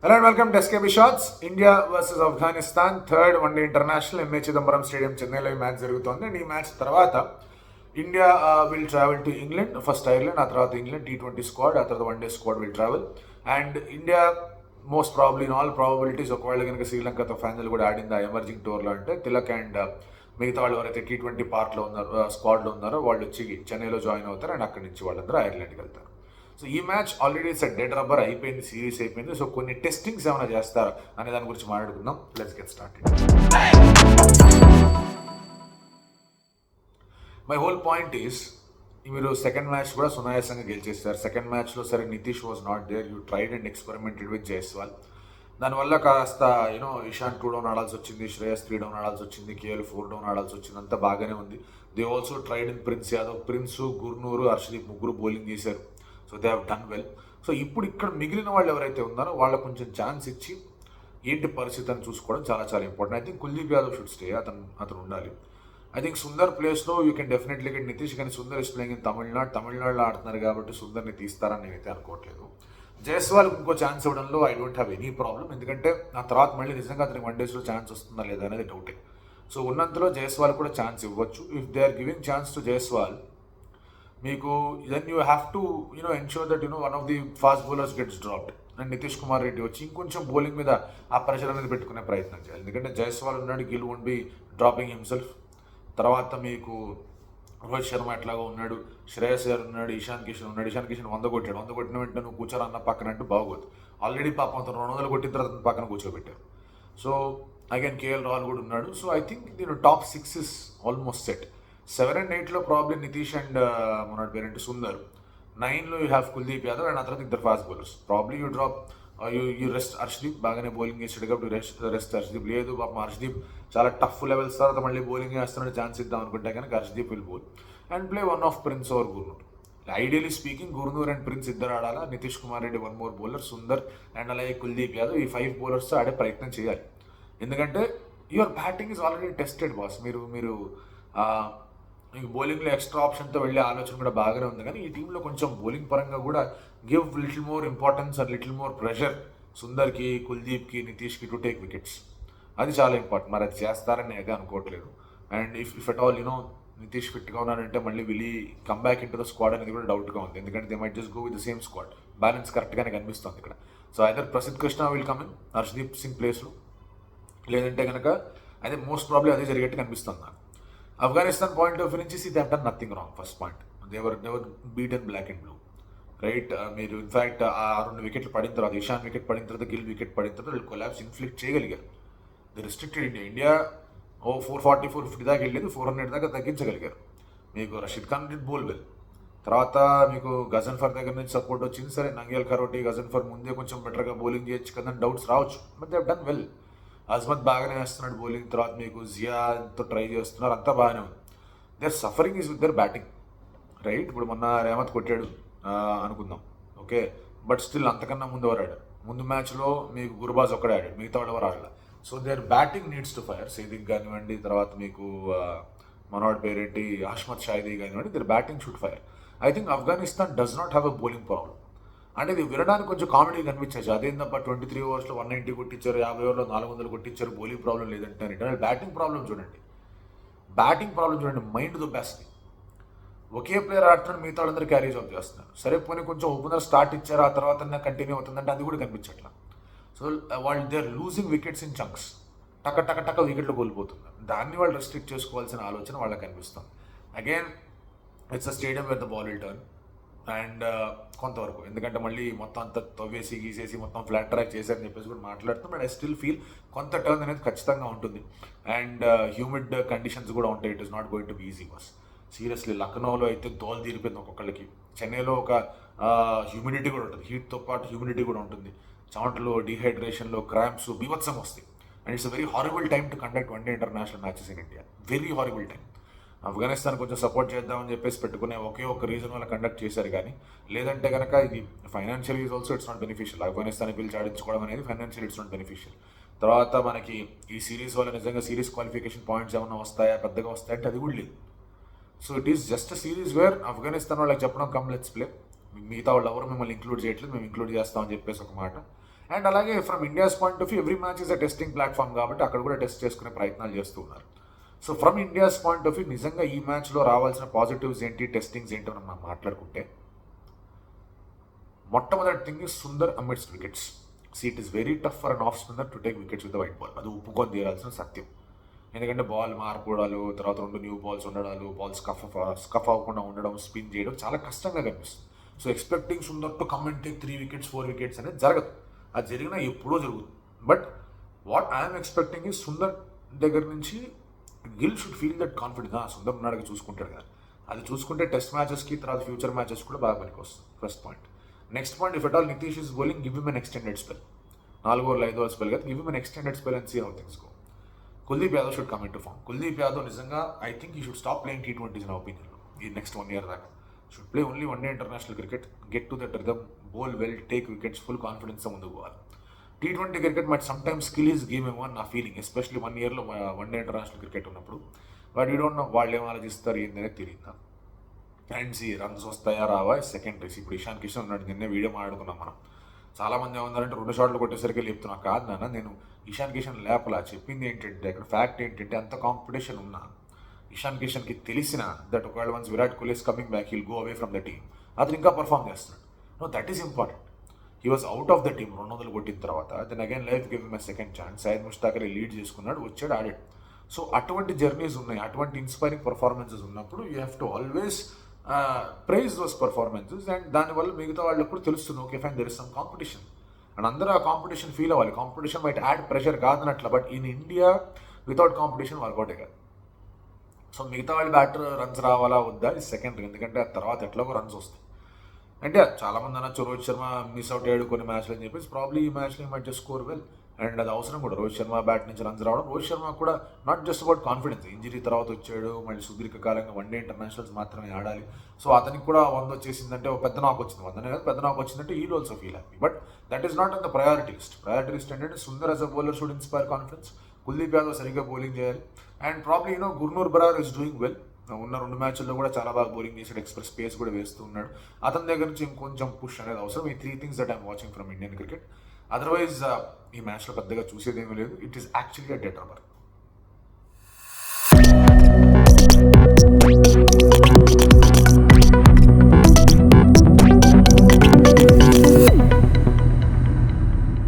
Hello and welcome to SKB Shots. India versus Afghanistan third one day international MA Chidambaram stadium చెన్నైలో ఈ match జరుగుతోంది. And ఈ match తర్వాత India will travel to England, first Ireland, ఆ తర్వాత England T20 squad, ఆ తర్వాత one day squad will travel. And India most probably in all probabilities ఒకవేళ కనుక శ్రీలంకతో ఫైనల్ కూడా ఆడింది ఆ ఎమర్జింగ్ టూర్లో అంటే తిలక్ అండ్ మిగతా వాళ్ళు ఎవరైతే T20 పార్ట్లో ఉన్నారో స్క్వాడ్లో ఉన్నారో వాళ్ళు వచ్చి చెన్నైలో జాయిన్ అవుతారు అండ్ అక్కడి నుంచి వాళ్ళందరూ ఐర్లాండ్కి వెళ్తారు. సో ఈ మ్యాచ్ ఆల్రెడీ డెడ్ రబ్బర్ అయిపోయింది, సిరీస్ అయిపోయింది. సో కొన్ని టెస్టింగ్స్ ఏమైనా చేస్తారా అనే దాని గురించి మాట్లాడుకుందాం. Let's get started. My whole point is మీరు సెకండ్ మ్యాచ్ కూడా సునాయాసంగా గెలిచేస్తారు. సెకండ్ మ్యాచ్లో సరే Nitish was not there, you tried and experimented with Jaiswal. దానివల్ల కాస్త ఇషాన్ 2 డౌన్ ఆడాల్సి వచ్చింది, శ్రేయస్ 3 డౌన్ ఆడాల్సి వచ్చింది, కేఎల్ 4 డౌన్ ఆడాల్సి వచ్చింది. అంతా బాగానే ఉంది. They also tried in Prince Yadav, Prince, Gurnoor, Harshdeep ముగ్గురు బౌలింగ్ చేశారు. So they have done well. సో ఇప్పుడు ఇక్కడ మిగిలిన వాళ్ళు ఎవరైతే ఉన్నారో వాళ్ళకు కొంచెం ఛాన్స్ ఇచ్చి ఏంటి పరిస్థితి అని చూసుకోవడం చాలా చాలా important. I think Kuldeep Yadav should stay, అతను ఉండాలి. ఐ థింక్ సుందర్ ప్లేస్లో you can definitely get Nitish, కానీ సుందర్ ఇస్ ప్లేయింగ్ ఇన్ తమిళనాడులో ఆడుతున్నారు కాబట్టి సుందర్ని తీస్తారని నేనైతే అనుకోవట్లేదు. జైస్వాల్ ఇంకో ఛాన్స్ ఇవ్వడంలో I don't have any problem, ఎందుకంటే ఆ తర్వాత మళ్ళీ నిజంగా అతనికి వన్డేస్లో ఛాన్స్ వస్తుందా లేదా అనేది డౌటే. సో ఉన్నంతలో జైస్వాల్ కూడా ఛాన్స్ ఇవ్వచ్చు. If they are giving chance to Jaiswal, మీకు then you have to ensure that one of the fast bowlers gets dropped and Nitish Kumar Reddy వచ్చి ఇంకొంచెం బౌలింగ్ మీద ఆ ప్రెషర్ అనేది పెట్టుకునే ప్రయత్నం చేయాలి. ఎందుకంటే జైస్వాల్ ఉన్నాడు, Gill won't be dropping himself. తర్వాత మీకు రోహిత్ శర్మ ఎట్లాగా ఉన్నాడు, శ్రేయస్ గారు ఉన్నాడు, ఇషాన్ కిషన్ ఉన్నాడు. ఇషాన్ కిషన్ 100 కొట్టాడు. 100 కొట్టిన వెంటనే నువ్వు కూర్చోరా అన్న పక్కన అంటే బాగోదు. ఆల్రెడీ పాపం అతను 200 కొట్టిన తర్వాత పక్కన కూర్చోబెట్టారు. సో అగైన్ కేఎల్ రాహుల్ కూడా ఉన్నాడు. So I think top 6 is almost set. 7 and 8లో ప్రాబ్లీ నితీష్ అండ్ మనోడి పేరంటే సుందర్. 9లో you have Kuldeep Yadav and ఆ తర్వాత ఇద్దరు fast bowlers. Probably you drop you rest Harshdeep, బాగానే బౌలింగ్ చేసాడు కాబట్టి రెస్ట్ హర్షదీప్. లేదు పాపం హర్షదీప్ చాలా టఫ్ లెవెల్స్ తర్వాత మళ్ళీ బౌలింగ్ వేస్తున్నాడు, ఛాన్స్ ఇద్దాం అనుకుంటే కనుక Harshdeep will bowl and play one of Prince over Gurnoor. Ideally speaking Gurnoor and Prince ఇద్దరు ఆడాలా, Nitish Kumar Reddy 1 more bowler, Sundar and అలాగే కుల్దీప్ యాదవ్, ఈ 5 బౌలర్స్తో ఆడే ప్రయత్నం చేయాలి. ఎందుకంటే your batting is already tested boss. మీరు మీకు బౌలింగ్లో ఎక్స్ట్రా ఆప్షన్తో వెళ్ళే ఆలోచన కూడా బాగానే ఉంది, కానీ ఈ టీంలో కొంచెం బౌలింగ్ పరంగా కూడా give little more importance and little more pressure సుందర్కి, కుల్దీప్కి, నితీష్కి టు టేక్ వికెట్స్. అది చాలా ఇంపార్టెంట్. మరి అది చేస్తారని నేను అనుకోవట్లేదు. And if at all Nitish ఫిట్గా ఉన్నాడంటే మళ్ళీ will he come back into the squad అనేది కూడా డౌట్గా ఉంది. ఎందుకంటే they might just go with the same squad. Balance కరెక్ట్గానే కనిపిస్తుంది ఇక్కడ. So either Prasidh Krishna will come in Harshdeep Singh ప్లేస్లో, లేదంటే కనుక అదే మోస్ట్ ప్రాబ్లీ అదే జరిగేట్టు కనిపిస్తుంది నాకు. ఆఫ్ఘనిస్తాన్ పాయింట్ ఆఫ్ వ్యూ నుంచి they have done nothing wrong. First point, they were beaten black and blue, right. మీరు ఇన్ఫ్యాక్ట్ ఆ 2 వికెట్లు పడిన తర్వాత, ఇషాన్ వికెట్ పడిన తర్వాత, గిల్ వికెట్ పడిన తర్వాత వీళ్ళు కొలాబ్స్ ఇన్ఫ్లిక్ట్ చేయగలిగారు. ది రిస్ట్రిక్టెడ్ ఇండియా 440, 450 దాకా వెళ్ళేది 400 దాకా తగ్గించగలిగారు. మీకు Rashid Khan did bowl well. తర్వాత మీకు గజన్ఫర్ దగ్గర నుంచి సపోర్ట్ వచ్చింది. సరే నంగ్యాల్ కరోటి, గజన్ఫర్ ముందే కొంచెం బెటర్గా బౌలింగ్ చేయొచ్చు కదా డౌట్స్ రావచ్చు, but they have done well. Azmat బాగానే వేస్తున్నాడు బౌలింగ్. తర్వాత మీకు జియాతో ట్రై చేస్తున్నారు, అంతా బాగానే ఉంది. Their suffering is with their batting, right. ఇప్పుడు మొన్న రేమత్ కొట్టాడు అనుకుందాం, ఓకే, బట్ స్టిల్ అంతకన్నా ముందు ఎవరు ఆడాడు? ముందు మ్యాచ్లో మీకు గుర్బాజ్ ఒక్కడే ఆడాడు, మిగతా వాళ్ళు ఎవరు ఆడాలి. So their batting needs to fire. Sediq కానివ్వండి, తర్వాత మీకు మనోడి పేరేంటి అహ్మద్ షాయిదీ కానివ్వండి, their batting should fire. I think Afghanistan does not have a bowling problem. అంటే ఇది వినడానికి కొంచెం కామెడీ కనిపించచ్చు. అదేందప్ప 23 ఓవర్స్లో 190 కొట్టించారు, 50 ఓవర్లో 400 కొట్టించారు, బౌలింగ్ ప్రాబ్లం లేదంటే బ్యాటింగ్ ప్రాబ్లం చూడండి. మైండ్ దొబ్బేస్తుంది. ఒకే ప్లేయర్ ఆడుతున్నాడు, మిగతా వాళ్ళందరూ క్యారీ జాబ్ చేస్తున్నారు. సరే పోనీ కొంచెం ఓపెనర్ స్టార్ట్ ఇచ్చారు, ఆ తర్వాత కంటిన్యూ అవుతుందంటే అది కూడా కనిపించట్లా. సో వాళ్ళు they are losing wickets in chunks. టక వికెట్లు కోల్పోతున్నారు. దాన్ని వాళ్ళు రెస్ట్రిక్ట్ చేసుకోవాల్సిన ఆలోచన వాళ్ళకి కనిపిస్తుంది. Again it's a stadium with the ball will turn and కొంతవరకు, ఎందుకంటే మళ్ళీ మొత్తం అంతా తవ్వేసి గీసేసి మొత్తం ఫ్లాట్ ట్రాక్ చేశారని చెప్పేసి కూడా మాట్లాడుతాం. బట్ ఐ స్టిల్ ఫీల్ కొంత టర్న్ అనేది ఖచ్చితంగా ఉంటుంది. అండ్ హ్యూమిడ్ కండిషన్స్ కూడా ఉంటాయి. It is not going to be easy was. Seriously లక్నోలో అయితే దోలు తీరిపోయింది ఒక్కొక్కళ్ళకి. చెన్నైలో ఒక హ్యూమిడిటీ కూడా ఉంటుంది, హీట్తో పాటు హ్యూమిడిటీ కూడా ఉంటుంది. చెమటలో, డీహైడ్రేషన్లో, క్రాంప్స్ బీభత్సం వస్తాయి. And it's a very horrible time to conduct one day international matches in India. Very horrible time. Afghanistan కొంచెం సపోర్ట్ చేద్దామని చెప్పేసి పెట్టుకునే ఒకే ఒక రీజన్ వల్ల కండక్ట్ చేశారు, కానీ లేదంటే కనుక ఇది financial is also it's not beneficial. Afghanistan పిలిచి ఆడించుకోవడం అనేది ఫైనాన్షియల్ ఇట్స్ నాట్ బెనిఫిషియల్. తర్వాత మనకి ఈ సిరీస్ వల్ల నిజంగా సిరీస్ క్వాలిఫికేషన్ పాయింట్స్ ఏమైనా వస్తాయా, పెద్దగా వస్తాయంటే అది కూడా లేదు. So it is just a series where Afghanistan వాళ్ళకి చెప్పడం కమ్ లెట్స్ ప్లే, మిగతా వాళ్ళు ఎవరు మిమ్మల్ని ఇంక్లూడ్ చేయట్లేదు, మేము ఇంక్లూడ్ చేస్తామని చెప్పేసి ఒక మాట. అండ్ అలాగే from India's point of view every match is a testing platform కాబట్టి అక్కడ కూడా టెస్ట్ చేసుకునే ప్రయత్నాలు చేస్తూ ఉన్నారు. So from India's point of view నిజంగా ఈ మ్యాచ్లో రావాల్సిన పాజిటివ్స్ ఏంటి, టెస్టింగ్స్ ఏంటి అని మనం మాట్లాడుకుంటే, మొట్టమొదటి thing is Sundar amidst wickets. It is very tough for an off spinner to take wickets with the white ball. అది ఒప్పుకొని తీరాల్సిన సత్యం. ఎందుకంటే బాల్ మారిపోవడాలు, తర్వాత 2 న్యూ బాల్స్ ఉండడాలు, బాల్ స్కఫ్ అవ్వకుండా ఉండడం, స్పిన్ చేయడం చాలా కష్టంగా కనిపిస్తుంది. So expecting Sundar to come and take 3 wickets 4 wickets అనేది జరగదు. అది జరిగినా ఎప్పుడో జరుగుతుంది. బట్ వాట్ ఐఎమ్ ఎక్స్పెక్టింగ్ ఈ సుందర్ దగ్గర నుంచి Gill should feel that confidence. Sundar ఉన్నాడుగా చూసుకుంటాడు కదా, అది చూసుకుంటే టెస్ట్ మ్యాచెస్కి తర్వాత ఫ్యూచర్ మ్యాచెస్ కూడా బాగా పనికి వస్తుంది. First point. Next point, if at all Nitish is bowling, give him an extended spell. 4 ఓవర్లు 5 ఓవర్స్ స్పెల్ కదా, give him an extended spell and see how things go. Kuldeep Yadav should come into form. Kuldeep Yadav నిజంగా I think he should stop playing T20s నా ఒపీనియన్లో ఈ next 1 year దాకా. Should play only one day international cricket, get to that rhythm, bowl well, take wickets, full confidence ముందుకు పోవాలి. T20 cricket might sometimes skill is game ఏమో అని నా feeling, especially 1 yearలో వన్ డే ఇంటర్నేషనల్ క్రికెట్ ఉన్నప్పుడు. But you don't know వాళ్ళు ఏం ఆలోచిస్తారు ఏంటనేది తెలియదు. అండ్ రన్స్ వస్తాయా రావా సెకండరీస్. ఇప్పుడు ఇషాన్ కిషన్ ఉన్నాడు, నిన్నే వీడియో మాట్లాడుకున్నాం మనం. చాలామంది ఏమన్నారంటే 2 షాట్లు కొట్టేసరికి లేపుతున్నా. కాదు నాన్న, నేను ఇషాన్ కిషన్ లేపలా. చెప్పింది ఏంటంటే అక్కడ ఫ్యాక్ట్ ఏంటంటే అంత కాంపిటీషన్ ఉన్నా ఇషాన్ కిషన్కి తెలిసిన దట్ ఒకవేళ once Virat Kohli is coming back he'll go away from the team, అతను ఇంకా పర్ఫామ్ చేస్తున్నాడు. No, that is important. He was out of the team 200 కొట్టిన తర్వాత. Then again life give him a second chance. Syed Mushtaq Ali lead చేసుకున్నాడు, వచ్చాడు, ఆడాడు. So అటువంటి journeys ఉన్నాయి, అటువంటి ఇన్స్పైరింగ్ పర్ఫార్మెన్సెస్ ఉన్నప్పుడు you have to always prize those performances. And దానివల్ల మిగతా వాళ్ళకు కూడా తెలుస్తుంది, okay fine, there is some competition. And అందరూ ఆ కాంపిటీషన్ ఫీల్ అవ్వాలి. కాంపిటీషన్ మైట్ యాడ్ ప్రెషర్ కాదనట్ల, but in India without competition వర్కౌటే కాదు. సో మిగతా వాళ్ళు బ్యాటర్ రన్స్ రావాలా వద్దా ఇది సెకండరీ, ఎందుకంటే ఆ తర్వాత ఎట్లాగో రన్స్ వస్తాయి. అంటే చాలామంది అనొచ్చు రోహిత్ శర్మ మిస్ అవుట్ అయ్యాడు కొన్ని మ్యాచ్లు అని చెప్పేసి. ప్రాబ్లీ ఈ మ్యాచ్లో ఈ మధ్య స్కోర్ వెల్, అండ్ అది అవసరం కూడా. రోహిత్ శర్మ బ్యాట్ నుంచి రన్స్ రావడం, రోహిత్ శర్మ కూడా not just about confidence. Injury తర్వాత వచ్చాడు, మళ్ళీ సుదీర్ఘకాలంగా 1 day ఇంటర్నేషనల్స్ మాత్రమే ఆడాలి. సో అతనికి కూడా 100 వచ్చేసిందంటే, ఒక పెద్ద నాక్ వచ్చింది, 100 కాదు పెద్ద నాక్ వచ్చిందంటే he'll also feel happy. But that is not on the priority list. Priority list ఏంటంటే Sundar as a bowler should inspire confidence, Kuldeep Yadav సరిగ్గా బౌలింగ్ చేయాలి. And probably Gurnoor Brar is doing well. ఉన్న 2 మ్యాచ్ల్లో కూడా చాలా బాగా బౌలింగ్ చేసాడు, ఎక్స్ప్రెస్ స్పేస్ కూడా వేస్తూ ఉన్నాడు. అతని దగ్గర నుంచి ఇంకొంచెం పుష్ అనేది అవసరం. ఈ 3 things that I'm watching from Indian cricket. Otherwise ఈ మ్యాచ్లో పెద్దగా చూసేదేమీ లేదు. It is actually a dead rubber.